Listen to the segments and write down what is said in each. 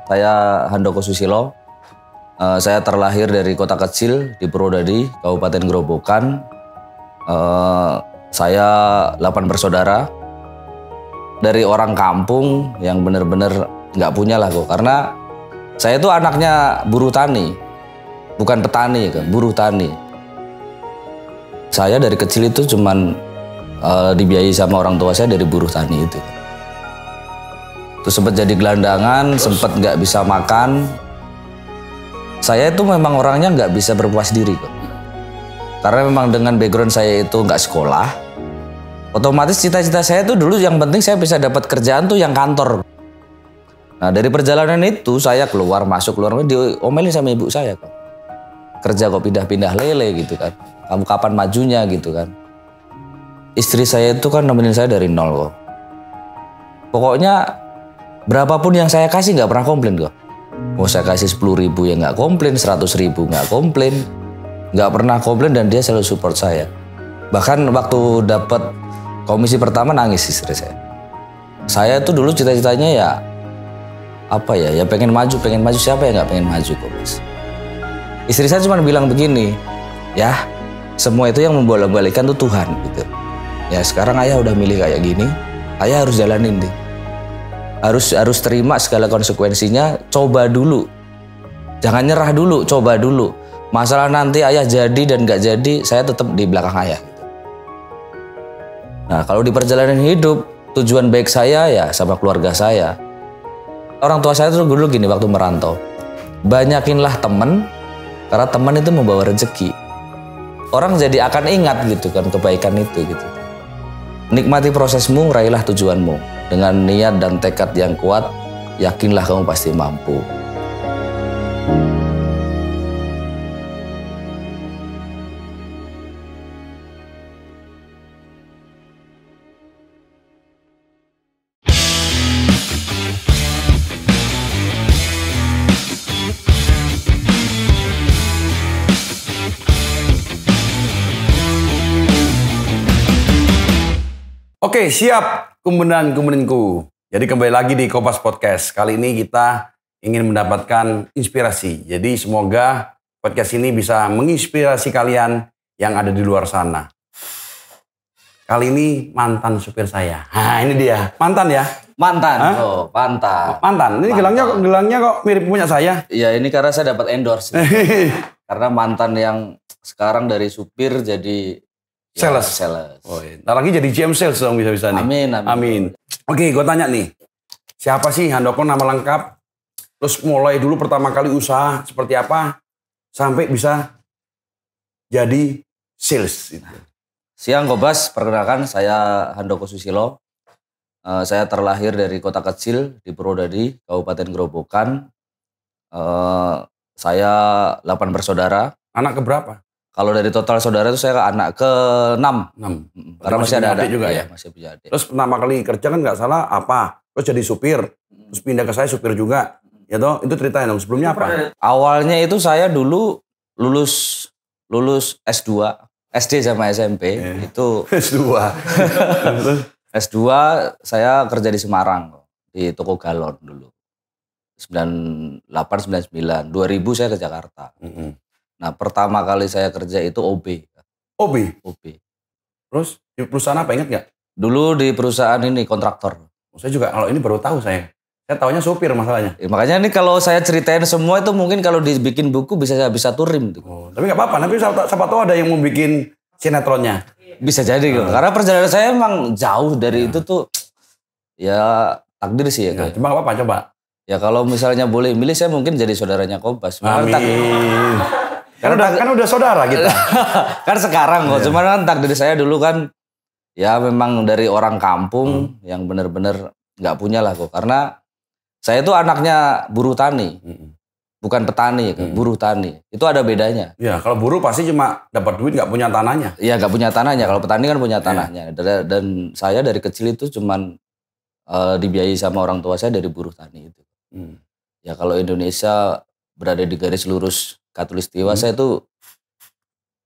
Saya Handoko Susilo. Saya terlahir dari kota kecil di Purwodadi, Kabupaten Grobogan. Saya 8 bersaudara. Dari orang kampung yang benar-benar nggak punya lah kok. Karena saya itu anaknya buruh tani, bukan petani, buruh tani. Saya dari kecil itu cuman dibiayai sama orang tua saya dari buruh tani itu. Terus sempat jadi gelandangan, sempat nggak bisa makan. Saya itu memang orangnya nggak bisa berpuas diri kok. Karena memang dengan background saya itu nggak sekolah, otomatis cita-cita saya itu dulu yang penting saya bisa dapat kerjaan tuh yang kantor. Nah dari perjalanan itu saya keluar masuk diomelin sama ibu saya kok. Kerja kok pindah-pindah lele gitu kan. Kamu kapan majunya gitu kan. Istri saya itu kan nemenin saya dari nol kok. Pokoknya berapapun yang saya kasih nggak pernah komplain kok. Mau saya kasih 10.000 ya nggak komplain, 100.000 nggak komplain, nggak pernah komplain dan dia selalu support saya. Bahkan waktu dapat komisi pertama nangis istri saya. Saya tuh dulu cita-citanya ya apa ya, ya pengen maju siapa yang nggak pengen maju kok mas. Istri saya cuma bilang begini, ya semua itu yang membolak-balikan tuh Tuhan gitu. Ya sekarang ayah udah milih kayak gini, ayah harus jalanin deh. Harus terima segala konsekuensinya, coba dulu. Jangan nyerah dulu, coba dulu. Masalah nanti ayah jadi dan gak jadi, saya tetap di belakang ayah. Nah kalau di perjalanan hidup, tujuan baik saya ya sama keluarga saya. Orang tua saya tuh dulu gini waktu merantau. Banyakinlah teman, karena teman itu membawa rezeki. Orang jadi akan ingat gitu kan kebaikan itu gitu. Nikmati prosesmu, raihlah tujuanmu. Dengan niat dan tekad yang kuat, yakinlah kamu pasti mampu. Oke, siap kumpulan-kumpuninku. Jadi kembali lagi di Kompas Podcast. Kali ini kita ingin mendapatkan inspirasi. Jadi semoga podcast ini bisa menginspirasi kalian yang ada di luar sana. Kali ini mantan supir saya. Nah ini dia, mantan ya? Mantan, Hah? oh mantan. Mantan, ini gelangnya kok mirip punya saya. Iya ini karena saya dapat endorse. Karena mantan yang sekarang dari supir jadi Sales. Oh, iya. Ntar lagi jadi GM Sales dong bisa-bisa nih. Amin. Oke, gue tanya nih. Siapa sih Handoko nama lengkap? Terus mulai dulu pertama kali usaha seperti apa? Sampai bisa jadi sales. Siang Kobas, perkenalkan saya Handoko Susilo. Saya terlahir dari kota kecil di Purwodadi, Kabupaten Grobogan. Saya 8 bersaudara. Anak keberapa? Kalau dari total saudara itu saya anak ke-6. 6. Karena masih ada adik juga ya? ya? Masih punya adik. Terus pertama kali kerja kan nggak salah apa? Terus jadi supir. Terus pindah ke saya supir juga. Ya toh, itu ceritain dong. Sebelumnya apa? Awalnya itu saya dulu lulus S2, SD sama SMP. Itu S2. S2 saya kerja di Semarang, di toko galon dulu. 98, 99, 2000 saya ke Jakarta. Nah pertama kali saya kerja itu OB. OB? Terus di perusahaan apa ingat nggak? Dulu di perusahaan ini kontraktor. Saya juga kalau ini baru tahu saya. Saya taunya supir masalahnya. Ya, makanya ini kalau saya ceritain semua itu mungkin kalau dibikin buku bisa turim. Oh, tapi nggak apa-apa. Nanti siapa tahu ada yang mau bikin sinetronnya. Bisa jadi kok. Karena perjalanan saya emang jauh dari itu tuh. Ya takdir sih ya. Cuma nggak apa-apa coba. Ya kalau misalnya boleh milih saya mungkin jadi saudaranya Kobas. Amin. Kan udah saudara kita. Kan sekarang kok. Cuman kan takdir saya dulu kan ya memang dari orang kampung yang benar-benar nggak punya lah kok. Karena saya itu anaknya buruh tani. Bukan petani, buruh tani. Itu ada bedanya. Ya, kalau buruh pasti cuma dapat duit nggak punya tanahnya. Iya, nggak punya tanahnya. Kalau petani kan punya tanahnya. Dan saya dari kecil itu cuman dibiayai sama orang tua saya dari buruh tani itu. Ya kalau Indonesia berada di garis lurus Katulistiwa, saya tuh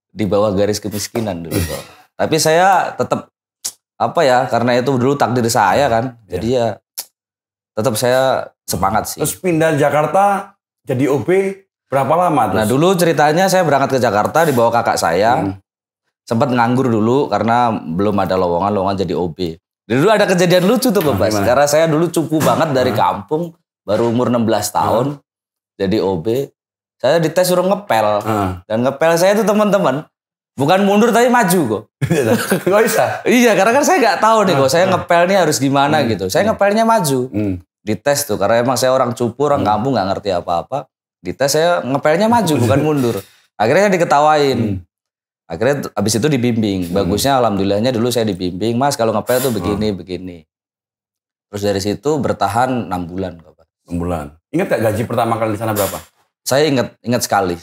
di bawah garis kemiskinan dulu. Tapi saya tetap apa ya, karena itu dulu takdir saya kan. Jadi ya tetap saya semangat sih. Terus pindah Jakarta jadi OB berapa lama terus? Nah dulu ceritanya saya berangkat ke Jakarta dibawa kakak saya. Sempat nganggur dulu karena belum ada lowongan jadi OB. Dulu ada kejadian lucu tuh Bang Bas. Karena saya dulu cupu banget dari kampung. Baru umur 16 tahun. Jadi OB. Saya dites suruh ngepel. Dan ngepel saya itu teman-teman. Bukan mundur tapi maju kok. Gak bisa? Iya karena kan saya nggak tahu nih kok. Saya ngepel nih harus gimana gitu. Saya ngepelnya maju. Dites tuh. Karena emang saya orang cupu, orang kampung nggak ngerti apa-apa. Dites saya ngepelnya maju bukan mundur. Akhirnya diketawain. Akhirnya abis itu dibimbing. Bagusnya alhamdulillahnya dulu saya dibimbing. Mas kalau ngepel tuh begini. Terus dari situ bertahan 6 bulan. 6 bulan. Ingat gak gaji pertama kali di sana berapa? Saya ingat sekali.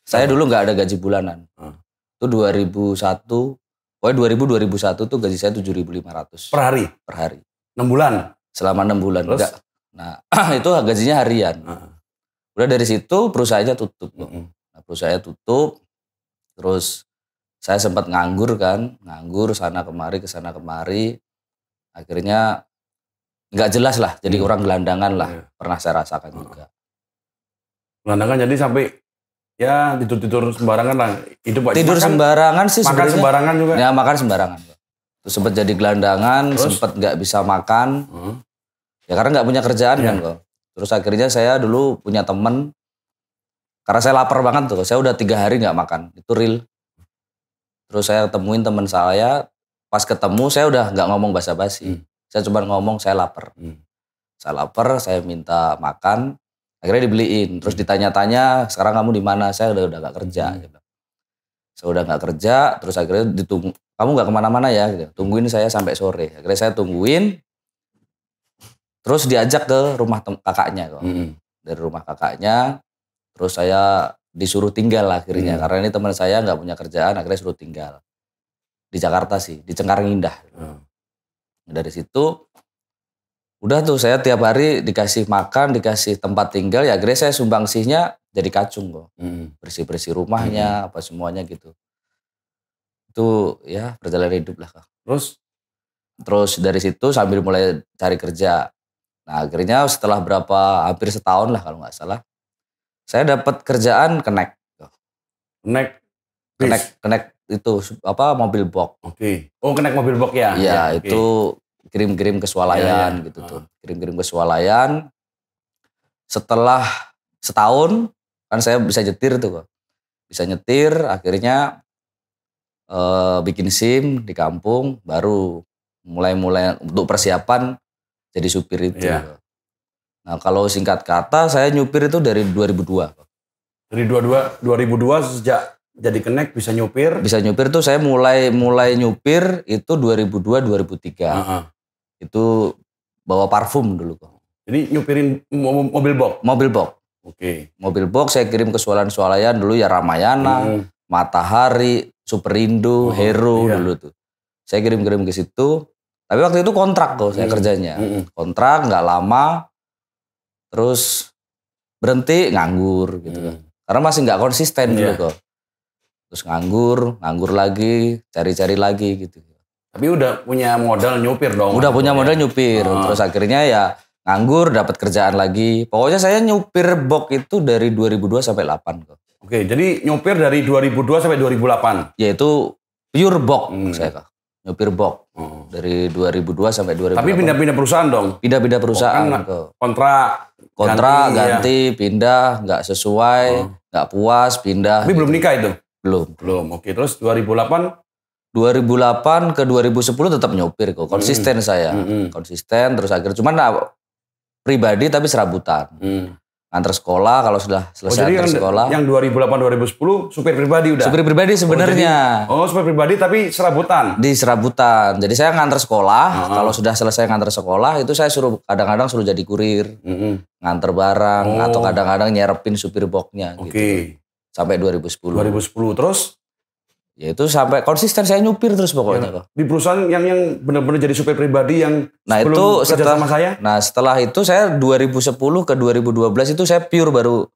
Saya dulu nggak ada gaji bulanan. Itu 2001. Pokoknya 2001 tuh gaji saya 7.500. Per hari? Per hari. 6 bulan? Selama 6 bulan. Terus? Enggak. Nah itu gajinya harian. Udah dari situ perusahaannya tutup. Nah, perusahaannya tutup. Terus saya sempat nganggur kan. Nganggur sana kemari, kesana kemari. Akhirnya nggak jelas lah. Jadi orang gelandangan lah. Pernah saya rasakan juga. Gelandangan jadi sampai ya tidur sembarangan lah. Tidur sembarangan sih sebenarnya. Makan sembarangan juga? Ya makan sembarangan. Terus sempat jadi gelandangan, sempat nggak bisa makan. Ya karena nggak punya kerjaan kan kok. Terus akhirnya saya dulu punya temen. Karena saya lapar banget tuh. Saya udah 3 hari nggak makan. Itu real. Terus saya temuin teman saya. Pas ketemu saya udah nggak ngomong basa-basi. Saya cuma ngomong saya lapar. Saya lapar, saya minta makan. Akhirnya dibeliin, terus ditanya-tanya, sekarang kamu di mana? Saya udah nggak kerja. Gitu. Saya udah nggak kerja, terus akhirnya ditunggu. Kamu nggak kemana-mana ya? Gitu. Tungguin saya sampai sore. Akhirnya saya tungguin, terus diajak ke rumah kakaknya. Kok. Dari rumah kakaknya, terus saya disuruh tinggal akhirnya. Karena ini teman saya nggak punya kerjaan, akhirnya suruh tinggal. Di Jakarta sih, di Cengkareng Indah. Dari situ, udah tuh saya tiap hari dikasih makan, dikasih tempat tinggal, ya akhirnya saya sumbangsihnya jadi kacung kok. Bersih-bersih rumahnya, apa semuanya gitu. Itu ya perjalanan hidup lah Kak. Terus dari situ sambil mulai cari kerja. Nah akhirnya setelah hampir setahun lah kalau nggak salah, saya dapat kerjaan Connect. Connect itu apa mobil box. Oh Connect mobil box ya? Iya itu. Kirim-kirim ke swalayan gitu tuh. Kirim-kirim ke swalayan. Setelah setahun kan saya bisa nyetir tuh kok. Bisa nyetir akhirnya bikin SIM di kampung baru mulai untuk persiapan jadi supir itu. Nah kalau singkat kata saya nyupir itu dari 2002. Dari 2002 sejak jadi Connect bisa nyupir? Bisa nyupir tuh saya mulai nyupir itu 2002-2003. Itu bawa parfum dulu kok. Jadi nyupirin mobil box? Mobil box. Mobil box saya kirim ke swalayan dulu ya Ramayana, Matahari, Superindo, Hero dulu tuh. Saya kirim ke situ. Tapi waktu itu kontrak kok saya kerjanya. Kontrak nggak lama. Terus berhenti nganggur gitu kan. Karena masih nggak konsisten dulu kok. Terus nganggur lagi, cari-cari lagi gitu. Tapi udah punya modal nyupir dong. Udah punya modal nyupir. Terus akhirnya ya nganggur, dapat kerjaan lagi. Pokoknya saya nyupir box itu dari 2002 sampai 8 kok. Jadi nyupir dari 2002 sampai 2008? Ya itu pure box saya kok. Nyupir box. Dari 2002 sampai 2008. Tapi pindah-pindah perusahaan dong? Pindah-pindah perusahaan kok. Kontrak ganti, pindah, nggak sesuai, nggak puas, pindah. Tapi belum nikah itu? Belum. Oke, terus 2008 ke 2010 tetap nyopir kok. Konsisten saya. Konsisten terus akhirnya cuman pribadi tapi serabutan. Antar sekolah kalau sudah selesai antar sekolah. Yang 2008-2010 supir pribadi udah? Supir pribadi sebenarnya. Supir pribadi tapi serabutan? Di serabutan. Jadi saya ngantar sekolah. Kalau sudah selesai ngantar sekolah itu saya kadang-kadang suruh jadi kurir. Ngantar barang atau kadang-kadang nyerepin supir boxnya gitu. Sampai 2010. Terus? Ya itu sampai konsisten saya nyupir terus pokoknya kok. Di perusahaan yang benar-benar jadi supir pribadi yang sebelum kerja sama saya? Nah setelah itu saya 2010 ke 2012 itu saya pure baru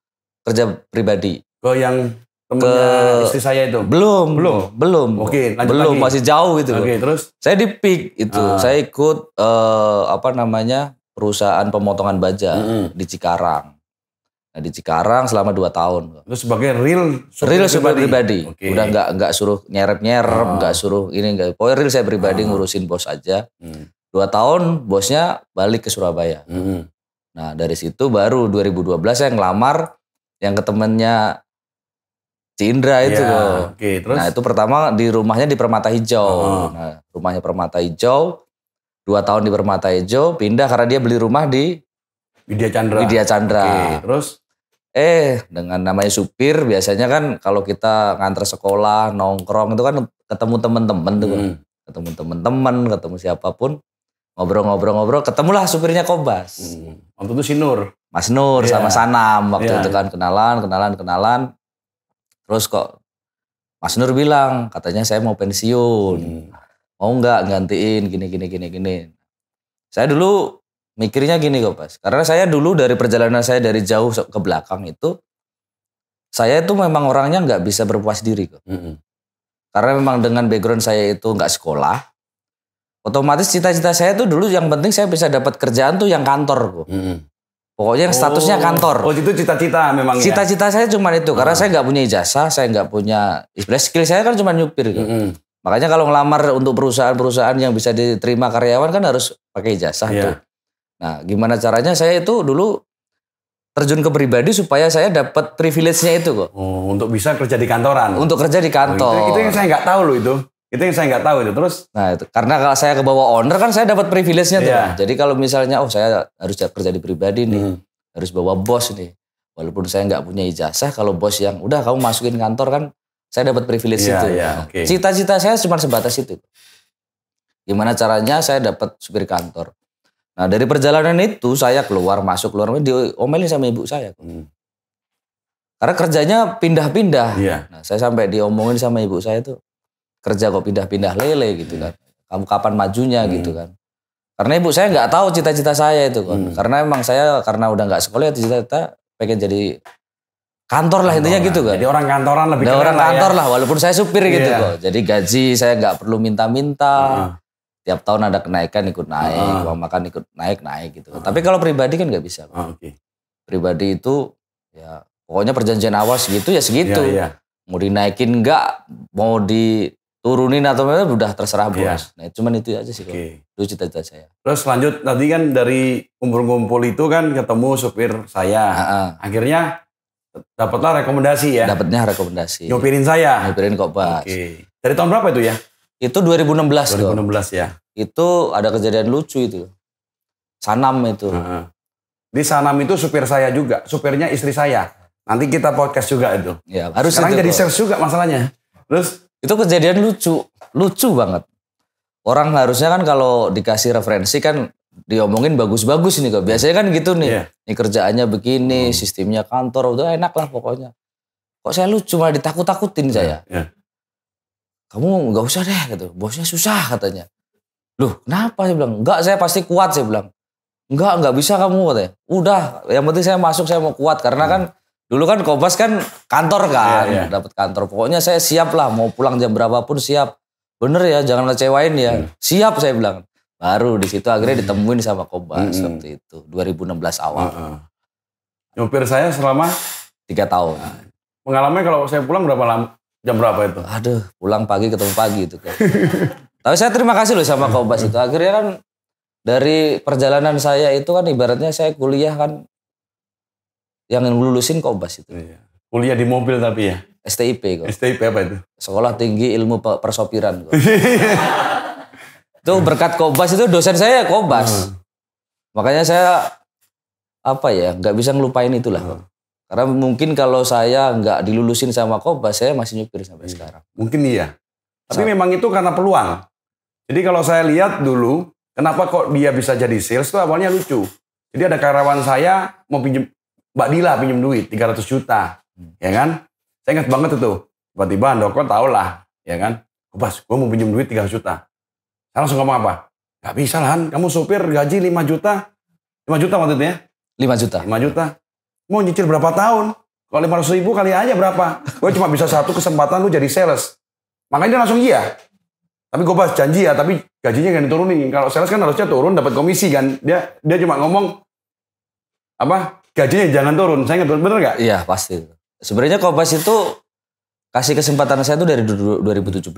kerja pribadi. Ke yang temennya istri saya itu? Belum. Oke, lanjut belum lagi. masih jauh gitu. Oke, terus? Saya di PIK itu. Saya ikut perusahaan pemotongan baja di Cikarang. Nah, di Cikarang selama 2 tahun. Terus sebagai real supir pribadi. Okay. Udah nggak suruh nyerep-nyerep, nggak suruh ini nggak. Pokoknya real saya pribadi ngurusin bos aja. 2 tahun bosnya balik ke Surabaya. Nah dari situ baru 2012 saya ngelamar yang ke temennya Cindra itu loh. Okay, terus? Nah itu pertama di rumahnya di Permata Hijau. Nah rumahnya Permata Hijau, 2 tahun di Permata Hijau, pindah karena dia beli rumah di Widya Chandra. Okay, terus? Dengan namanya supir biasanya kan kalau kita nganter sekolah, nongkrong itu kan ketemu teman-teman tuh. Ketemu teman-teman, ketemu siapapun. Ngobrol-ngobrol, ketemulah supirnya Kobas. Waktu itu si Nur. Mas Nur sama Sanam waktu itu kan kenalan. Terus kok Mas Nur bilang, katanya saya mau pensiun. Mau nggak gantiin gini. Saya dulu mikirnya gini kok Pas. Karena saya dulu dari perjalanan saya dari jauh ke belakang itu, saya itu memang orangnya nggak bisa berpuas diri kok. Karena memang dengan background saya itu nggak sekolah, otomatis cita-cita saya tuh dulu yang penting saya bisa dapat kerjaan tuh yang kantor kok. Pokoknya yang statusnya kantor. Oh itu cita-cita memang. Cita-cita saya cuma itu karena saya nggak punya ijazah, saya nggak punya skill saya kan cuma nyupir. Makanya kalau ngelamar untuk perusahaan-perusahaan yang bisa diterima karyawan kan harus pakai ijazah tuh. Nah, gimana caranya saya itu dulu terjun ke pribadi supaya saya dapat privilege-nya itu kok. Oh, untuk bisa kerja di kantoran. Untuk kerja di kantor. Itu yang saya nggak tahu loh itu. Itu yang saya nggak tahu itu. Terus? Nah itu karena kalau saya ke bawah owner kan saya dapat privilege-nya tuh. Jadi kalau misalnya saya harus kerja di pribadi nih, harus bawa bos nih. Walaupun saya nggak punya ijazah, kalau bos yang udah kamu masukin kantor kan, saya dapat privilege itu. Cita-cita saya cuma sebatas itu. Gimana caranya saya dapat supir kantor. Nah dari perjalanan itu saya keluar masuk diomelin sama ibu saya. Karena kerjanya pindah-pindah. Nah saya sampai diomongin sama ibu saya tuh. Kerja kok pindah-pindah lele gitu kan. Kamu kapan majunya gitu kan. Karena ibu saya nggak tahu cita-cita saya itu kan. Karena emang saya karena udah nggak sekolah cita-cita pengen jadi kantor lah intinya gitu kan. Jadi orang kantoran lebih keren orang kantor lah walaupun saya supir gitu kok. Jadi gaji saya nggak perlu minta-minta. Tiap tahun ada kenaikan ikut naik, uang makan ikut naik gitu. Tapi kalau pribadi kan nggak bisa. Pribadi itu ya pokoknya perjanjian awal segitu ya segitu. Mau dinaikin nggak, mau diturunin atau apa udah terserah bos. Nah cuman itu aja sih. Itu cita-cita saya. Terus lanjut tadi kan dari kumpul-kumpul itu kan ketemu supir saya. Akhirnya dapatlah rekomendasi ya. Dapatnya rekomendasi. Nyopirin saya. Nyopirin Kobas. Dari tahun berapa itu ya? Itu 2016 ya. Itu ada kejadian lucu itu. Sanam itu. Di Sanam itu supir saya juga. Supirnya istri saya. Nanti kita podcast juga itu. Ya, harus sekarang itu jadi sales juga masalahnya. Terus itu kejadian lucu. Lucu banget. Orang harusnya kan kalau dikasih referensi kan diomongin bagus-bagus ini kok. Biasanya kan gitu nih. Ini kerjaannya begini, sistemnya kantor udah enak lah pokoknya. Kok saya lucu malah ditakut-takutin saya. Kamu nggak usah deh gitu. Bosnya susah katanya. Loh kenapa saya bilang? Enggak saya pasti kuat saya bilang. Enggak bisa kamu katanya. Udah yang penting saya masuk saya mau kuat. Karena kan dulu kan Kobas kan kantor kan. Dapat kantor. Pokoknya saya siap lah mau pulang jam berapapun siap. Bener ya jangan ngecewain ya. Siap saya bilang. Baru di situ akhirnya ditemuin sama Kobas seperti itu. 2016 awal. Nyopir saya selama 3 tahun. Pengalamannya kalau saya pulang berapa lama? Jam berapa itu? Aduh, pulang pagi ketemu pagi itu kan. Tapi saya terima kasih loh sama Kobas itu. Akhirnya kan dari perjalanan saya itu kan ibaratnya saya kuliah kan yang lulusin Kobas itu. Kuliah di mobil tapi ya? STIP kok. STIP apa itu? Sekolah Tinggi Ilmu Persopiran kok. Itu berkat Kobas itu dosen saya Kobas. Makanya saya nggak bisa ngelupain itulah. Karena mungkin kalau saya nggak dilulusin sama Kobas, saya masih nyupir sampai sekarang. Mungkin iya. Tapi memang itu karena peluang. Jadi kalau saya lihat dulu, kenapa kok dia bisa jadi sales itu awalnya lucu. Jadi ada karyawan saya mau pinjem, Mbak Dila pinjem duit 300 juta. Ya kan? Saya ingat banget itu. Tiba-tiba Handoko tau lah. Ya kan? Kobas, gue mau pinjem duit 300 juta. Saya langsung ngomong apa? Gak bisa lah, kamu supir gaji 5 juta. 5 juta waktu itu ya? 5 juta. 5 juta. Mau nyicil berapa tahun? Kalau 500 ribu kali aja berapa? Gue cuma bisa satu kesempatan lu jadi sales. Makanya dia langsung iya. Tapi Kopassus janji ya, tapi gajinya kan diturunin. Kalau sales kan harusnya turun dapat komisi kan. Dia cuma ngomong apa? Gajinya jangan turun. Saya ingat bener nggak? Iya pasti. Sebenarnya Kopassus itu kasih kesempatan saya itu dari 2017.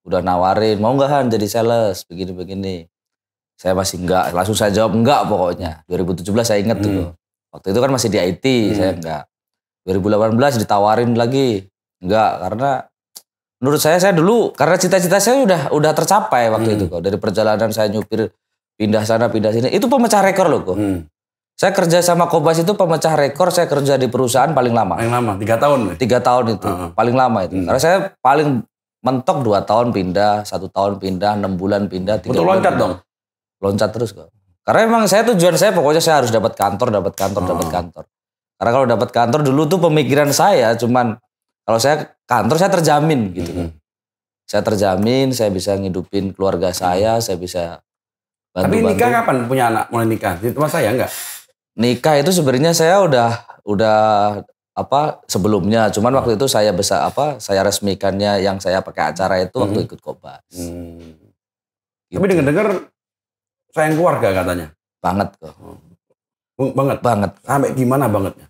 Udah nawarin, mau nggak Han jadi sales begini-begini. Saya masih enggak, langsung saya jawab enggak pokoknya. 2017 saya ingat tuh. Waktu itu kan masih di IT, saya enggak. 2018 ditawarin lagi, enggak, karena menurut saya dulu karena cita-cita saya udah tercapai waktu itu kok. Dari perjalanan saya nyupir pindah sana pindah sini, itu pemecah rekor loh kok. Saya kerja sama Kopassus itu pemecah rekor, saya kerja di perusahaan paling lama. Paling lama, 3 tahun. 3 tahun itu, paling lama itu. Karena saya paling mentok 2 tahun pindah, 1 tahun pindah, 6 bulan pindah, 3 Betul bulan loncat pindah. dong. Loncat terus kok. Karena emang tujuan saya pokoknya saya harus dapat kantor. Karena kalau dapat kantor dulu tuh pemikiran saya cuman kalau saya kantor saya terjamin gitu kan. Saya terjamin, saya bisa ngidupin keluarga saya bisa Tapi bantu-bantu. nikah kapan punya anak? Mulai nikah? Di tempat saya enggak? Nikah itu sebenarnya saya udah sebelumnya, cuman waktu itu saya saya resmikannya yang saya pakai acara itu waktu ikut Kopassus. Tapi dengar-dengar sayang keluarga katanya. Banget kok. Banget. Sampai gimana bangetnya?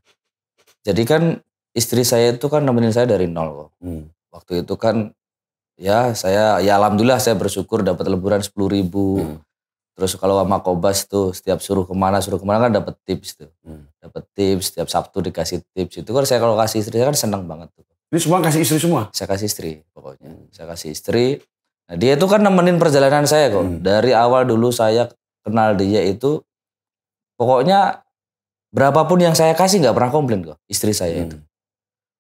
Jadi kan istri saya itu kan nemenin saya dari nol kok. Waktu itu kan ya alhamdulillah saya bersyukur dapat leburan 10.000. Terus kalau sama Kopassus tuh setiap suruh kemana kan dapat tips tuh. Dapat tips, setiap Sabtu dikasih tips. Itu kan saya kalau kasih istri saya kan senang banget tuh. Ini semua kasih istri semua? Saya kasih istri pokoknya. Saya kasih istri. Nah dia itu kan nemenin perjalanan saya kok. Dari awal dulu saya kenal dia itu pokoknya berapapun yang saya kasih nggak pernah komplain kok istri saya itu.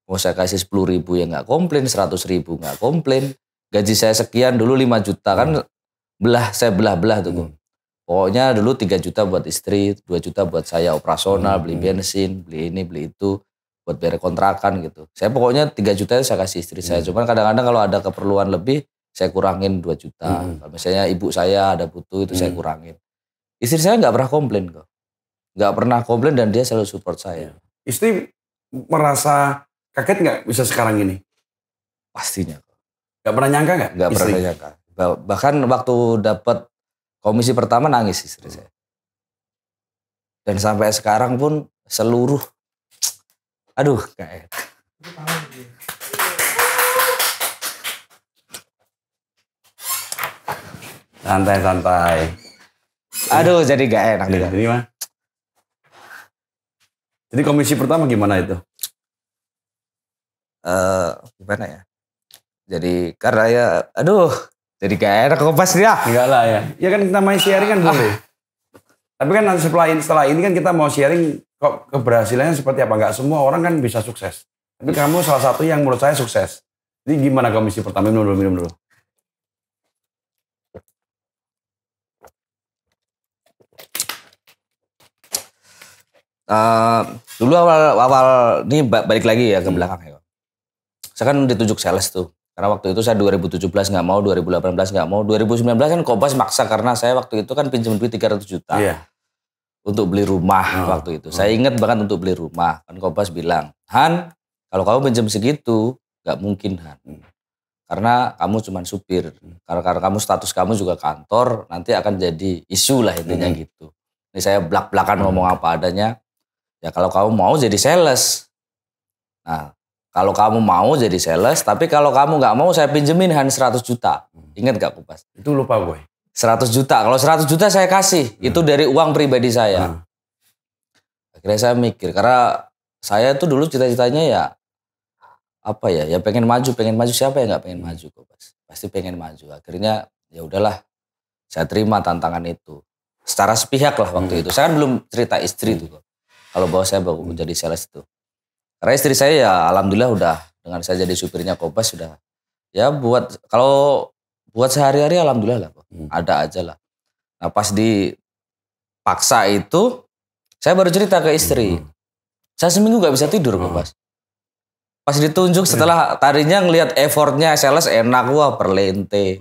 Mau saya kasih 10.000 ya nggak komplain, 100.000 nggak komplain. Gaji saya sekian dulu 5 juta kan saya belah tuh kok. Pokoknya dulu 3 juta buat istri, 2 juta buat saya operasional, beli bensin, beli ini, beli itu, buat bayar kontrakan gitu. Saya pokoknya 3 juta saya kasih istri saya. Cuman kadang-kadang kalau ada keperluan lebih, saya kurangin 2 juta. Kalau misalnya ibu saya ada butuh itu saya kurangin. Istri saya nggak pernah komplain kok. Nggak pernah komplain dan dia selalu support saya. Istri merasa kaget nggak bisa sekarang ini? Pastinya. Nggak pernah nyangka nggak? Nggak pernah nyangka. Bahkan waktu dapat komisi pertama nangis istri saya. Dan sampai sekarang pun seluruh, aduh gak enak. Santai. Aduh jadi gak enak. Jadi mah. Jadi komisi pertama gimana itu? Gimana ya? Jadi karena ya, aduh. Jadi gak enak Kopassus ya. Enggak lah ya. Ya kan namanya sharing kan boleh. Tapi kan nanti setelah ini kan kita mau sharing kok keberhasilannya seperti apa. Enggak semua orang kan bisa sukses. Tapi kamu salah satu yang menurut saya sukses. Jadi gimana komisi pertama? Minum dulu. Dulu awal ini balik lagi ya ke belakang ya. Saya kan ditunjuk sales tuh. Karena waktu itu saya 2017 nggak mau, 2018 nggak mau, 2019 kan Kopassus maksa karena saya waktu itu kan pinjam duit 300 juta untuk beli rumah waktu itu. Saya ingat banget untuk beli rumah. Kan Kopassus bilang, Han, kalau kamu pinjam segitu, nggak mungkin Han. Karena kamu cuma supir. Karena kamu status kamu juga kantor, nanti akan jadi isu lah intinya gitu. Ini saya belak-belakan ngomong apa adanya. Ya kalau kamu mau jadi sales. Nah, kalau kamu mau jadi sales, tapi kalau kamu nggak mau saya pinjemin Han 100 juta. Ingat gak Kopassus? Itu lupa gue. 100 juta. Kalau 100 juta saya kasih. Itu dari uang pribadi saya. Akhirnya saya mikir. Karena saya tuh dulu cita-citanya ya apa ya? Ya pengen maju. Siapa yang nggak pengen maju Kopassus? Pasti pengen maju. Akhirnya ya udahlah. Saya terima tantangan itu. Secara sepihak lah waktu itu. Saya kan belum cerita istri tuh. Kalau bahwa saya baru menjadi sales itu. Karena istri saya ya alhamdulillah udah dengan saya jadi supirnya Kopassus sudah ya buat sehari-hari alhamdulillah lah ada aja lah. Nah pas dipaksa itu saya baru cerita ke istri. Saya seminggu nggak bisa tidur Kopassus. Pas ditunjuk setelah tadinya ngelihat effortnya sales enak wah perlente.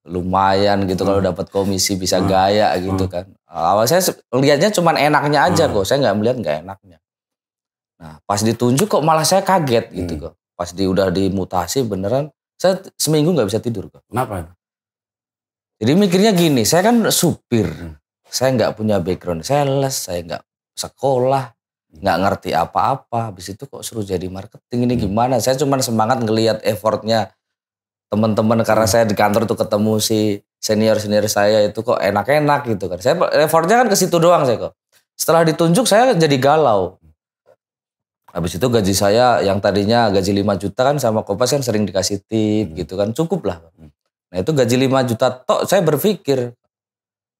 Lumayan gitu kalau dapat komisi bisa gaya gitu kan. Awal saya lihatnya cuman enaknya aja kok. Saya nggak melihat nggak enaknya. Nah pas ditunjuk kok malah saya kaget gitu kok. Pas udah dimutasi beneran Saya seminggu nggak bisa tidur kok. Kenapa? Jadi mikirnya gini, saya kan supir, saya nggak punya background sales, saya nggak sekolah, nggak ngerti apa-apa. Habis itu kok suruh jadi marketing, ini gimana? Saya cuma semangat ngelihat effortnya teman-teman karena saya di kantor tuh ketemu si senior-senior saya itu kok enak-enak gitu kan. Saya effortnya kan ke situ doang saya kok. Setelah ditunjuk saya jadi galau. Habis itu gaji saya yang tadinya gaji 5 juta kan sama Kompas kan sering dikasih tip gitu kan, cukup lah. Nah itu gaji 5 juta tok saya berpikir.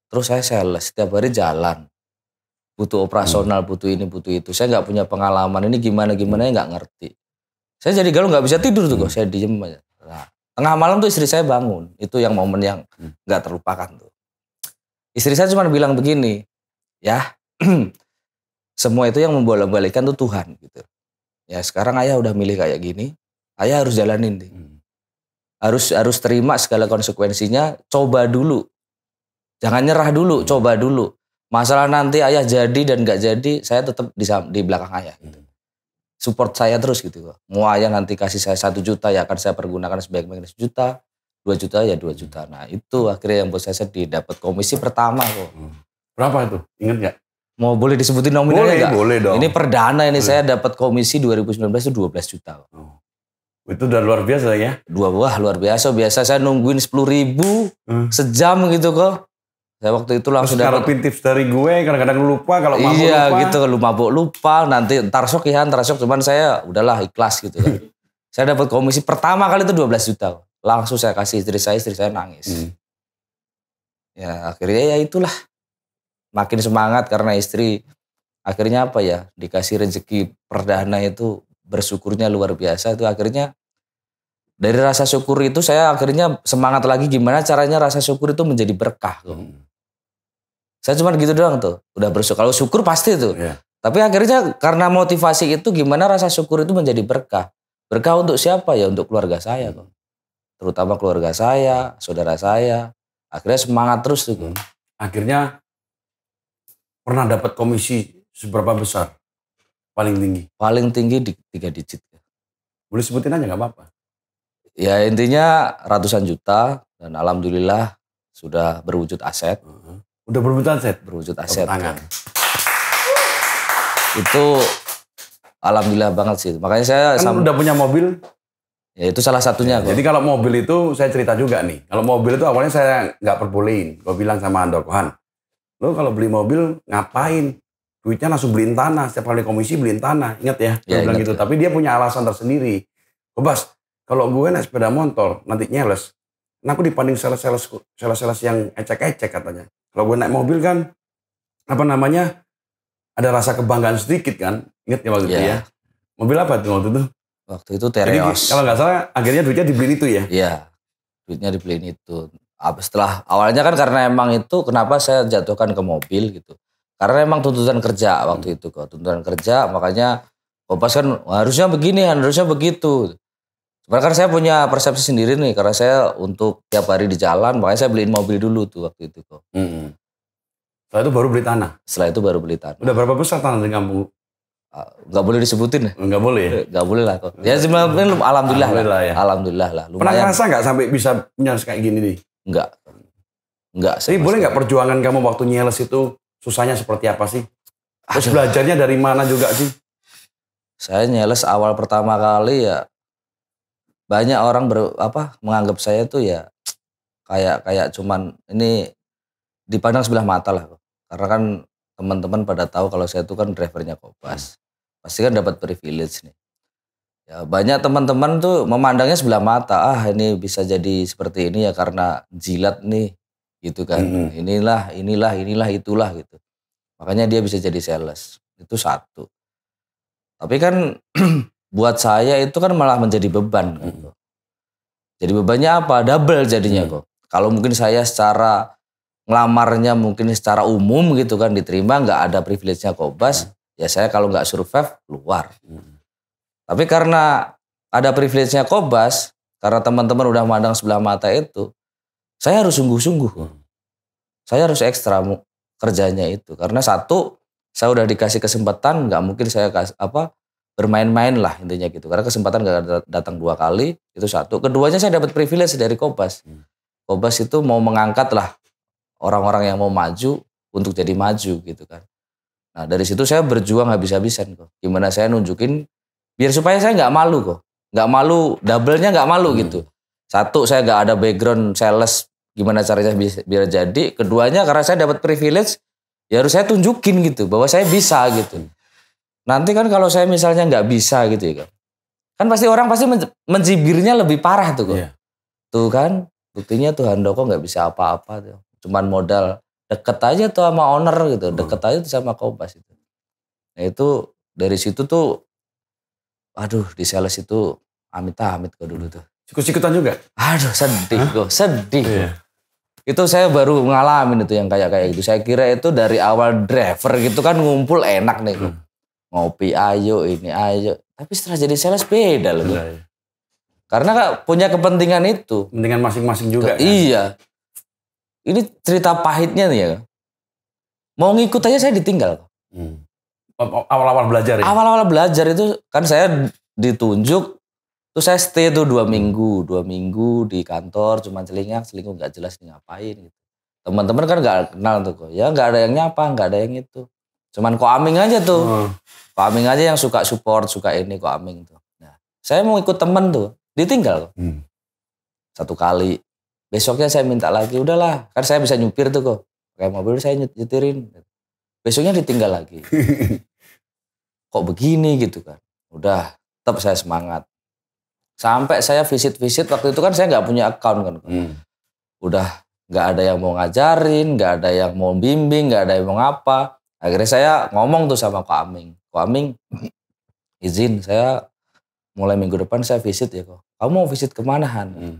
Terus saya sales, setiap hari jalan. Butuh operasional, butuh ini, butuh itu. Saya nggak punya pengalaman, ini gimana-gimana nggak ngerti. Saya jadi galau nggak bisa tidur tuh kok, saya diem aja. Nah, tengah malam tuh istri saya bangun. Itu yang momen yang nggak terlupakan tuh. Istri saya cuma bilang begini, ya semua itu yang membolak-balikan tuh Tuhan gitu. Ya sekarang ayah udah milih kayak gini, ayah harus jalanin deh. Harus terima segala konsekuensinya, coba dulu. Jangan nyerah dulu, coba dulu. Masalah nanti ayah jadi dan gak jadi, saya tetap di belakang ayah. Gitu. Support saya terus gitu. Mau ayah nanti kasih saya 1 juta, ya akan saya pergunakan sebaik-baiknya 1 juta. 2 juta ya 2 juta. Nah itu akhirnya yang buat saya sedih, dapat komisi pertama kok. Berapa itu? Ingat gak? Mau boleh disebutin nominalnya nggak? Boleh dong. Ini perdana ini saya dapat komisi 2019 itu 12 juta. Itu udah luar biasa ya? Wah luar biasa. Biasa saya nungguin 10.000 sejam gitu kok. Saya waktu itu langsung dapat. Kalau tips dari gue kadang-kadang lupa, kalau mabuk lupa. Iya gitu, kalau mabuk lupa. Nanti ntar sok cuman saya udahlah ikhlas gitu kan. Saya dapat komisi pertama kali itu 12 juta. Langsung saya kasih istri saya nangis. Ya akhirnya ya itulah. Makin semangat karena istri akhirnya apa ya, dikasih rezeki perdana itu bersyukurnya luar biasa. Itu akhirnya dari rasa syukur itu saya akhirnya semangat lagi gimana caranya rasa syukur itu menjadi berkah. Saya cuma gitu doang tuh, udah bersyukur. Kalau syukur pasti tuh. Tapi akhirnya karena motivasi itu gimana rasa syukur itu menjadi berkah. Berkah untuk siapa ya? Untuk keluarga saya kok. Terutama keluarga saya, saudara saya. Akhirnya semangat terus tuh. Akhirnya pernah dapat komisi seberapa besar? Paling tinggi? Paling tinggi di 3 digit. Boleh sebutin aja gak apa-apa? Ya intinya ratusan juta dan alhamdulillah sudah berwujud aset. Udah berwujud aset? Berwujud aset. Ya. Itu alhamdulillah banget sih. Makanya saya kan udah punya mobil. Ya itu salah satunya. Jadi kalau mobil itu saya cerita juga nih. Kalau mobil itu awalnya saya nggak perbolehin. Gue bilang sama Andor Kohan, lo kalau beli mobil ngapain? Duitnya langsung beliin tanah. Setiap kali komisi beliin tanah. Ingat ya? Dia bilang gitu. Ya. Tapi dia punya alasan tersendiri. Bas, kalau gue naik sepeda motor nanti nyeles. Nah aku dibanding sales yang ecek-ecek katanya. Kalau gue naik mobil kan, apa namanya, ada rasa kebanggaan sedikit kan. Ingat ya waktu itu ya? Mobil apa tuh waktu itu? Waktu itu Tereos. Jadi kalau nggak salah akhirnya duitnya dibeliin itu ya? Iya, duitnya dibeliin itu. Setelah awalnya kan karena emang itu kenapa saya jatuhkan ke mobil gitu. Karena emang tuntutan kerja waktu itu kok. Tuntutan kerja makanya Kompas kan harusnya begini, harusnya begitu. Sebenarnya kan saya punya persepsi sendiri nih. Karena saya untuk tiap hari di jalan makanya saya beliin mobil dulu tuh waktu itu kok. Setelah itu baru beli tanah? Setelah itu baru beli tanah. Udah berapa besar tanah di kampung? Gak boleh disebutin ya? Gak boleh ya? Gak boleh lah kok. Ya sebenarnya alhamdulillah lah. Ya. Alhamdulillah lah. Lumayan. Pernah ngerasa gak sampai bisa punya kayak gini nih? Enggak. Tapi boleh gak perjuangan kamu waktu nyeles itu susahnya seperti apa sih? Terus belajarnya dari mana juga sih? Saya nyeles awal pertama kali ya banyak orang menganggap saya tuh ya kayak cuman ini dipandang sebelah mata lah. Karena kan teman-teman pada tahu kalau saya itu kan drivernya Kompas. Pasti kan dapat privilege nih. Ya, banyak teman-teman tuh memandangnya sebelah mata. Ini bisa jadi seperti ini ya karena jilat nih. Gitu kan. Inilah, itulah gitu. Makanya dia bisa jadi sales. Itu satu. Tapi kan buat saya itu kan malah menjadi beban. Gitu. Jadi bebannya apa? Double jadinya kok. Kalau mungkin saya secara ngelamarnya mungkin secara umum gitu kan diterima, nggak ada privilege-nya Kompas, ya saya kalau nggak survive keluar. Tapi karena ada privilege-nya Kompas, karena teman-teman udah mandang sebelah mata itu, saya harus sungguh-sungguh. Saya harus ekstra kerjanya itu. Karena satu, saya udah dikasih kesempatan, nggak mungkin saya bermain-main lah intinya gitu. Karena kesempatan gak datang 2 kali, itu satu. Keduanya saya dapat privilege dari Kompas. Kompas itu mau mengangkat lah orang-orang yang mau maju untuk jadi maju gitu kan. Nah dari situ saya berjuang habis-habisan kok. Gimana saya nunjukin, biar supaya saya nggak malu kok. Nggak malu, double-nya nggak malu gitu. Satu, saya nggak ada background sales, gimana caranya biar jadi. Keduanya karena saya dapat privilege, ya harus saya tunjukin gitu, bahwa saya bisa gitu. Nanti kan kalau saya misalnya nggak bisa gitu ya kan pasti orang pasti mencibirnya lebih parah tuh kok. Iya. Tuh kan, buktinya tuh Handoko nggak bisa apa-apa tuh. Cuman modal deket aja tuh sama owner gitu, deket aja tuh sama Kompas itu. Nah itu dari situ tuh, aduh di sales itu amit-amit kok dulu tuh. Sikut-sikutan juga? Aduh sedih kok, sedih kok. Iya. Itu saya baru ngalamin itu yang kayak gitu. Saya kira itu dari awal driver gitu kan ngumpul enak nih kok. Ngopi ayo, ini ayo. Tapi setelah jadi sales beda loh. Iya. Karena Kak punya kepentingan itu. Kepentingan masing-masing juga kan? Iya. Ini cerita pahitnya nih ya. Mau ngikut aja saya ditinggal. Awal-awal belajar ya? Awal-awal belajar itu kan saya ditunjuk. Terus saya stay tuh 2 minggu. 2 minggu di kantor cuma celingak gak jelas nih ngapain gitu. Teman-teman kan gak kenal tuh kok. Ya gak ada yang nyapa, gak ada yang itu. Cuman Koaming aja tuh. Koaming aja yang suka support, suka ini Koaming tuh. Nah, saya mau ikut temen tuh. Ditinggal. 1 kali. Besoknya saya minta lagi, udahlah. Kan saya bisa nyupir tuh kok. Kayak mobil saya nyetirin. Besoknya ditinggal lagi. Kok begini gitu kan. Udah, tetap saya semangat. Sampai saya visit-visit, waktu itu kan saya nggak punya account kan. Udah nggak ada yang mau ngajarin, nggak ada yang mau bimbing, nggak ada yang mau ngapa. Akhirnya saya ngomong tuh sama Ko Aming. Ko Aming, izin saya mulai minggu depan saya visit ya kok. Kamu mau visit kemana Han?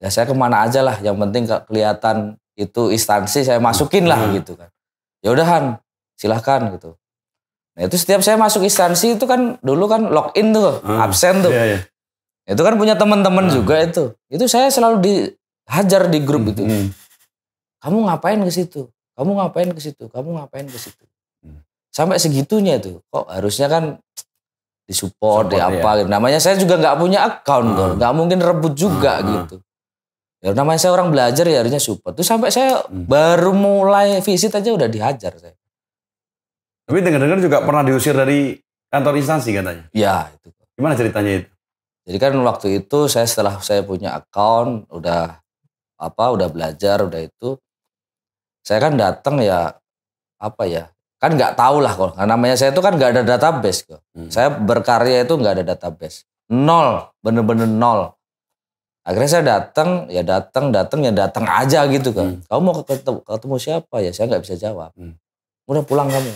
Ya saya kemana aja lah, yang penting kelihatan itu instansi saya masukin lah gitu kan. Ya udah Han, silahkan gitu. Nah itu setiap saya masuk instansi itu kan dulu kan login tuh, absen tuh. Iya. Itu kan punya teman-teman juga itu. Itu saya selalu dihajar di grup itu. Kamu ngapain ke situ? Kamu ngapain ke situ? Kamu ngapain ke situ? Sampai segitunya tuh. Kok harusnya kan disupport, di apa gitu. Namanya saya juga nggak punya account tuh. Nggak mungkin rebut juga gitu. Ya namanya saya orang belajar ya harusnya support. Tuh sampai saya baru mulai visit aja udah dihajar saya. Tapi dengar-dengar juga pernah diusir dari kantor instansi katanya. Ya itu. Gimana ceritanya itu? Jadi kan waktu itu saya setelah saya punya account udah belajar udah itu. Saya kan datang ya kan nggak tahu lah kok. Namanya saya itu kan nggak ada database kok. Saya berkarya itu nggak ada database, 0, bener-bener 0. Akhirnya saya datang aja gitu kan. Kamu mau ketemu siapa ya? Saya nggak bisa jawab. Udah pulang kamu.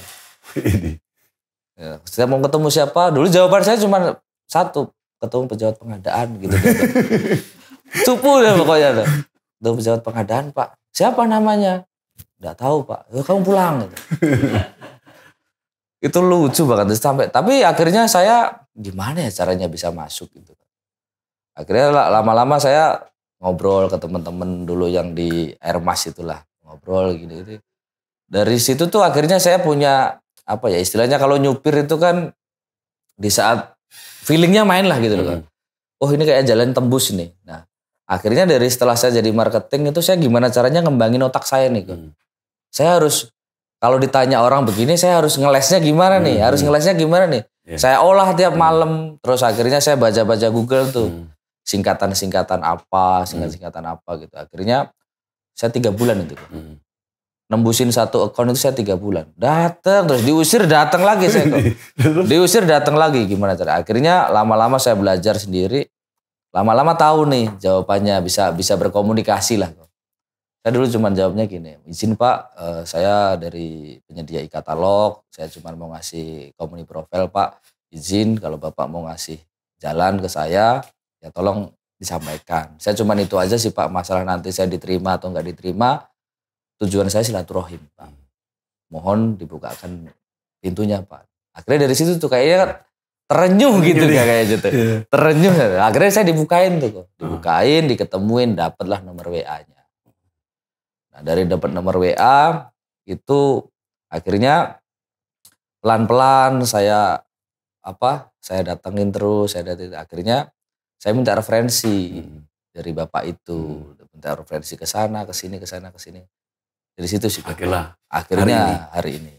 Ya, saya mau ketemu siapa? Dulu jawaban saya cuma satu, ketemu pejabat pengadaan gitu. Cupu deh pokoknya. Ketemu pejabat pengadaan Pak. Siapa namanya? Nggak tahu Pak. Ya, kamu pulang. Gitu. Itu lucu banget tapi akhirnya saya gimana ya caranya bisa masuk gitu. Akhirnya lama-lama saya ngobrol ke teman-teman dulu yang di Airmas itulah, ngobrol gitu. Dari situ tuh akhirnya saya punya istilahnya kalau nyupir itu kan di saat feelingnya main lah gitu kan. Oh ini kayak jalan tembus nih. Nah akhirnya dari setelah saya jadi marketing itu saya gimana caranya ngembangin otak saya nih kan. Saya harus kalau ditanya orang begini saya harus ngelesnya gimana nih, Saya olah tiap malam, terus akhirnya saya baca-baca Google tuh. Singkatan-singkatan apa gitu. Akhirnya saya 3 bulan itu. Nembusin 1 account itu saya 3 bulan. Datang terus diusir datang lagi saya kok. Diusir datang lagi gimana cara. Akhirnya lama-lama saya belajar sendiri. Lama-lama tahu nih jawabannya bisa berkomunikasi lah. Saya dulu cuma jawabnya gini, izin Pak, saya dari penyedia e-katalog, saya cuma mau ngasih company profile Pak, izin kalau Bapak mau ngasih jalan ke saya, ya tolong disampaikan. Saya cuma itu aja sih Pak, masalah nanti saya diterima atau nggak diterima, tujuan saya silaturahim Pak. Mohon dibukakan pintunya Pak. Akhirnya dari situ tuh kayaknya terenyuh gitu kayak gitu. Terenyuh. Akhirnya saya dibukain tuh kok. Dibukain, diketemuin, dapatlah nomor WA-nya. Nah, dari dapat nomor WA itu akhirnya pelan-pelan saya saya datangin terus, akhirnya saya minta referensi dari bapak itu, minta referensi ke sana, ke sini, ke sana, ke sini. Dari situ sih. Akhirnya hari ini.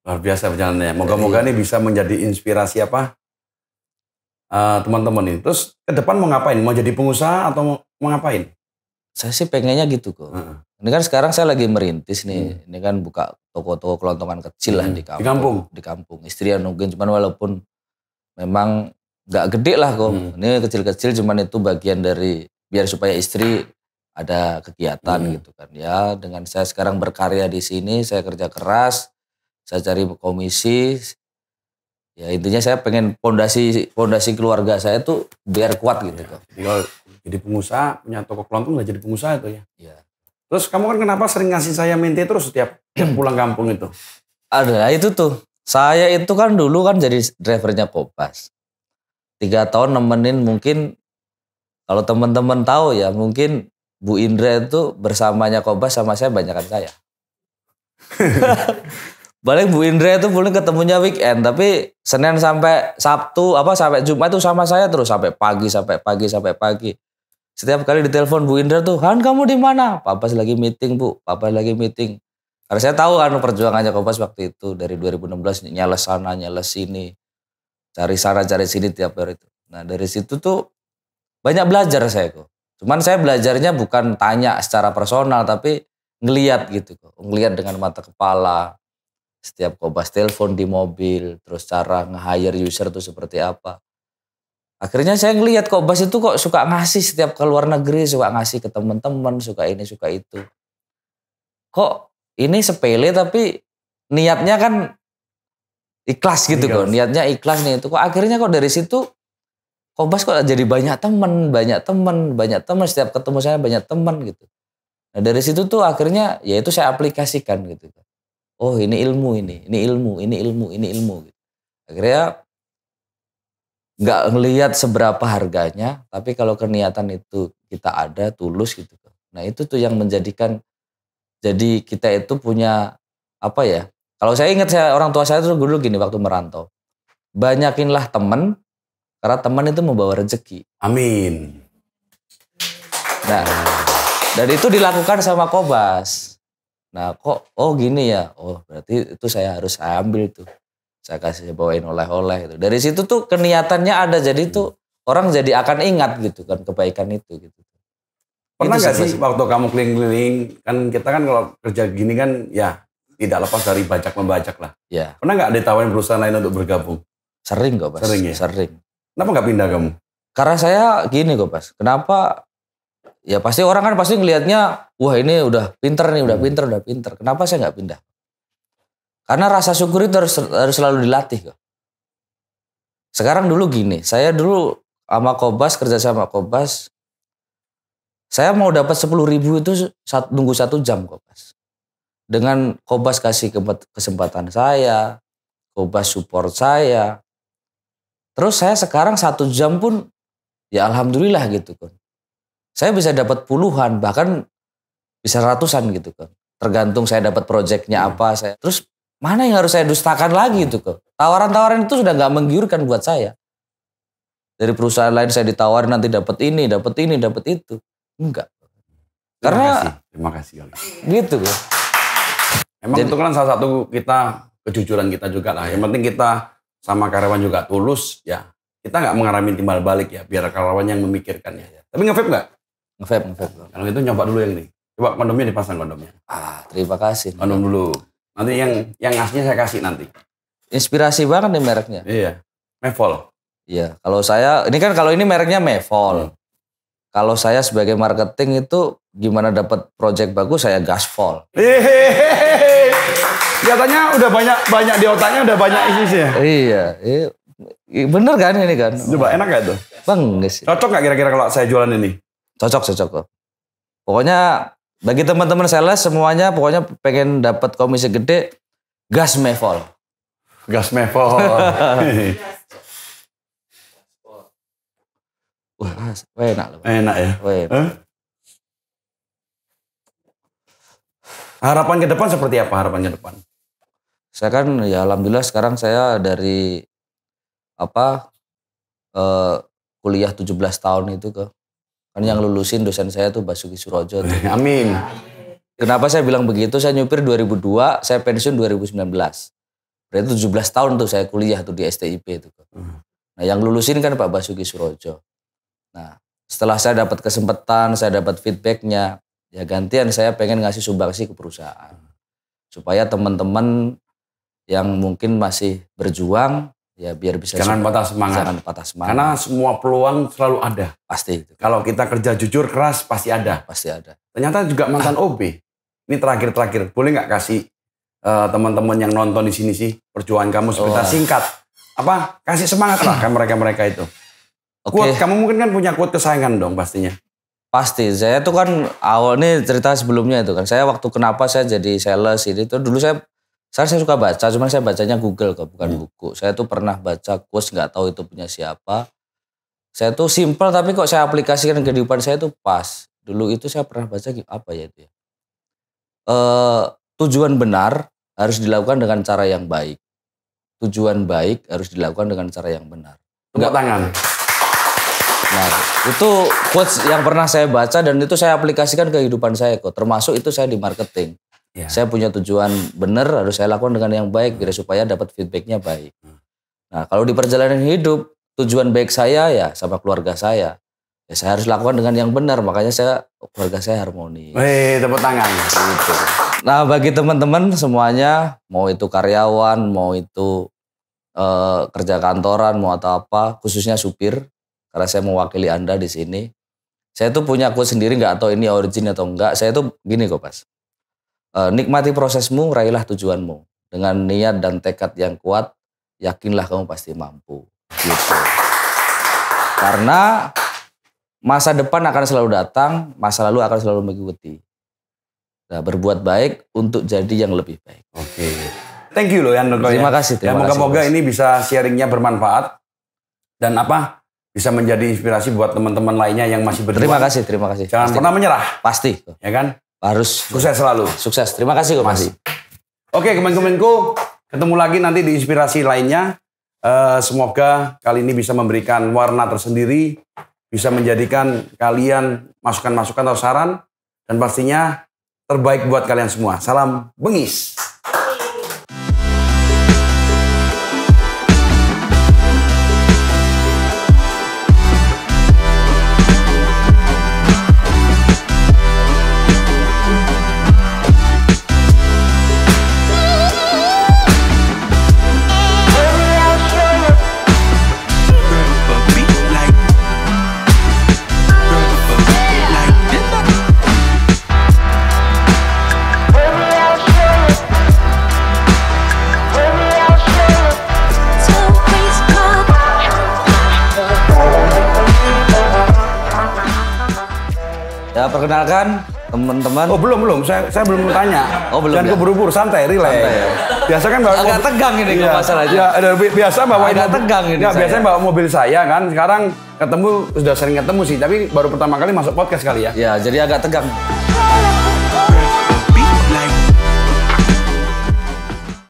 Luar biasa perjalanannya. Moga-moga ini bisa menjadi inspirasi teman-teman ini. Terus ke depan mau ngapain? Mau jadi pengusaha atau mau ngapain? Saya sih pengennya gitu kok. Ini kan sekarang saya lagi merintis nih. Ini kan buka toko-toko kelontongan kecil lah di kampung. Di kampung. Istri yang nungguin, cuman walaupun memang nggak gede lah kok. Ini kecil-kecil, cuman itu bagian dari biar supaya istri ada kegiatan gitu kan. Ya dengan saya sekarang berkarya di sini, saya kerja keras, saya cari komisi. Ya intinya saya pengen pondasi keluarga saya tuh biar kuat gitu kok. Jadi kalau jadi pengusaha, punya toko kelontong nggak jadi pengusaha itu ya. Iya. Terus kamu kan kenapa sering ngasih saya mente terus setiap pulang kampung itu? Ada itu tuh. Saya itu kan dulu kan jadi drivernya Kopas. 3 tahun nemenin, mungkin kalau teman-teman tahu ya, mungkin Bu Indra itu bersamanya Kopas sama saya banyakan saya. Paling Bu Indra itu paling ketemunya weekend, tapi Senin sampai Sabtu sampai Jumat itu sama saya terus sampai pagi. Setiap kali ditelepon Bu Indra tuh, "Han, kamu di mana?" "Papa lagi meeting, Bu. Papa lagi meeting." Karena saya tahu kan perjuangannya Kopas waktu itu dari 2016 nyales sana, nyales sini. Cari sana, cari sini tiap hari itu. Nah, dari situ tuh banyak belajar saya kok. Cuman saya belajarnya bukan tanya secara personal, tapi ngeliat gitu kok. Ngeliat dengan mata kepala. Setiap Kopas telepon di mobil, terus cara nge-hire user itu seperti apa. Akhirnya saya ngelihat Kopas itu kok suka ngasih setiap ke luar negeri, suka ngasih ke teman-teman, suka ini, suka itu. Kok ini sepele tapi niatnya kan ikhlas gitu kok. Niatnya ikhlas nih itu. Kok akhirnya kok dari situ Kopas kok jadi banyak teman. Setiap ketemu saya banyak teman gitu. Nah dari situ tuh akhirnya ya itu saya aplikasikan gitu. Oh ini ilmu. Gitu. Akhirnya nggak ngelihat seberapa harganya, tapi kalau keniatan itu kita ada, tulus gitu. Nah itu tuh yang menjadikan, jadi kita itu punya kalau saya ingat orang tua saya tuh dulu gini waktu merantau. Banyakinlah teman, karena teman itu membawa rezeki. Amin. Nah, dan itu dilakukan sama Kopas. Nah kok, gini ya, berarti itu saya harus ambil tuh. Saya kasih bawain oleh-oleh gitu. Dari situ tuh keniatannya ada, jadi tuh orang jadi akan ingat gitu kan kebaikan itu gitu. Pernah nggak sih waktu kamu keliling-keliling, kan kita kan kalau kerja gini kan ya tidak lepas dari bajak-membajak lah. Ya. Pernah nggak ditawarin perusahaan lain untuk bergabung? Sering kok, Mas. Sering ya? Sering. Kenapa nggak pindah kamu? Karena saya gini kok, Mas. Kenapa? Ya pasti orang kan pasti ngelihatnya, wah ini udah pinter nih, udah pinter. Kenapa saya nggak pindah? Karena rasa syukur itu harus selalu dilatih kok. Sekarang dulu gini, saya dulu sama Kopas, kerja sama Kopas, saya mau dapat 10.000 itu nunggu 1 jam Kopas. Dengan Kopas kasih kesempatan saya, Kopas support saya. Terus saya sekarang 1 jam pun ya alhamdulillah gitu kan. Saya bisa dapat puluhan, bahkan bisa ratusan gitu kan. Tergantung saya dapat proyeknya apa. Terus mana yang harus saya dustakan lagi itu kok. Tawaran-tawaran itu sudah nggak menggiurkan buat saya. Dari perusahaan lain saya ditawarin nanti dapat ini, dapat itu. Enggak. Terima kasih. Gitu kok. Emang itu kan salah satu kejujuran kita juga lah. Yang penting kita sama karyawan juga tulus ya. Kita nggak mengalami timbal balik ya, biar karyawan yang memikirkannya. Tapi nge-vape nggak? Nge-vape. Kalau gitu nyoba dulu yang ini. Coba kondomnya dipasang kondomnya. Terima kasih. Kondom dulu. Nanti yang aslinya saya kasih nanti. Inspirasi banget nih mereknya. Iya. Mevol. Iya. Kalau ini mereknya Mevol. Kalau saya sebagai marketing itu gimana dapat project bagus, saya gaspol. Katanya udah banyak di otaknya, udah banyak isinya. Iya. Bener kan ini kan? Coba enak gak tuh? Bagus. Cocok gak kira-kira kalau saya jualan ini? Cocok kok. Pokoknya bagi teman-teman sales semuanya pokoknya pengen dapat komisi gede, gas Mevol. Gas Mevol. Wah, enak loh. Enak ya? Harapan ke depan seperti apa harapan ke depan? Saya kan ya alhamdulillah sekarang saya dari kuliah 17 tahun itu kan yang lulusin dosen saya tuh Basuki Surojo tuh. Amin. Kenapa saya bilang begitu? Saya nyupir 2002, saya pensiun 2019. Berarti 17 tahun tuh saya kuliah tuh di STIP itu. Nah, yang lulusin kan Pak Basuki Surojo. Nah, setelah saya dapat kesempatan, saya dapat feedbacknya, ya gantian saya pengen ngasih sumbangsi ke perusahaan. Supaya teman-teman yang mungkin masih berjuang, ya biar bisa... Jangan patah semangat. Jangan patah semangat. Karena semua peluang selalu ada. Pasti. Kalau kita kerja jujur, keras, pasti ada. Pasti ada. Ternyata juga mantan OB. Ini terakhir. Boleh nggak kasih teman-teman yang nonton di sini sih, perjuangan kamu sebentar singkat. Kasih semangat lah kan mereka itu. Quote, kamu mungkin kan punya quote kesayangan dong pastinya. Pasti, saya tuh kan awal nih cerita sebelumnya itu kan. Saya waktu kenapa saya jadi sales ini tuh dulu saya suka baca, cuman saya bacanya Google kok, bukan buku. Saya tuh pernah baca quotes nggak tahu itu punya siapa. Saya tuh simple tapi kok saya aplikasikan ke kehidupan saya tuh pas. Dulu itu saya pernah baca apa ya itu ya. Tujuan benar harus dilakukan dengan cara yang baik. Tujuan baik harus dilakukan dengan cara yang benar. Tepuk tangan. Nah, itu quotes yang pernah saya baca dan itu saya aplikasikan ke kehidupan saya kok. Termasuk itu saya di marketing. Ya. Saya punya tujuan benar harus saya lakukan dengan yang baik biar supaya dapat feedbacknya baik. Nah, kalau di perjalanan hidup tujuan baik saya ya sama keluarga saya. Ya saya harus lakukan dengan yang benar, makanya keluarga saya harmonis. Tepuk tangan. Gitu. Nah, bagi teman-teman semuanya, mau itu karyawan, mau itu kerja kantoran, mau atau apa, khususnya supir, karena saya mewakili Anda di sini. Saya tuh punya quote sendiri, nggak tahu ini origin atau enggak. Saya tuh gini kok, Pas. Nikmati prosesmu, raihlah tujuanmu. Dengan niat dan tekad yang kuat, yakinlah kamu pasti mampu. Gitu. Karena masa depan akan selalu datang, masa lalu akan selalu mengikuti. Nah, berbuat baik untuk jadi yang lebih baik. Oke. Thank you loh ya. Terima kasih. Moga-moga ini bisa sharingnya bermanfaat dan bisa menjadi inspirasi buat teman-teman lainnya yang masih berjuang. Terima kasih. Jangan pernah menyerah. Pasti. Ya kan? Harus. Sukses selalu. Sukses. Terima kasih kok Mas. Oke, Kemen-kemenku, ketemu lagi nanti di inspirasi lainnya. Semoga kali ini bisa memberikan warna tersendiri, bisa menjadikan kalian masukan-masukan atau saran, dan pastinya terbaik buat kalian semua. Salam Bengis. Ya, perkenalkan teman-teman. Oh belum. Saya belum tanya. Oh belum. Jangan keburu-buru, santai, relax. Biasa kan bawa agak tegang ini kalau masalahnya. Ya, biasa bawa agak tegang ini. Biasanya bawa mobil saya kan. Sekarang ketemu sudah sering ketemu sih, tapi baru pertama kali masuk podcast kali ya. Ya, jadi agak tegang.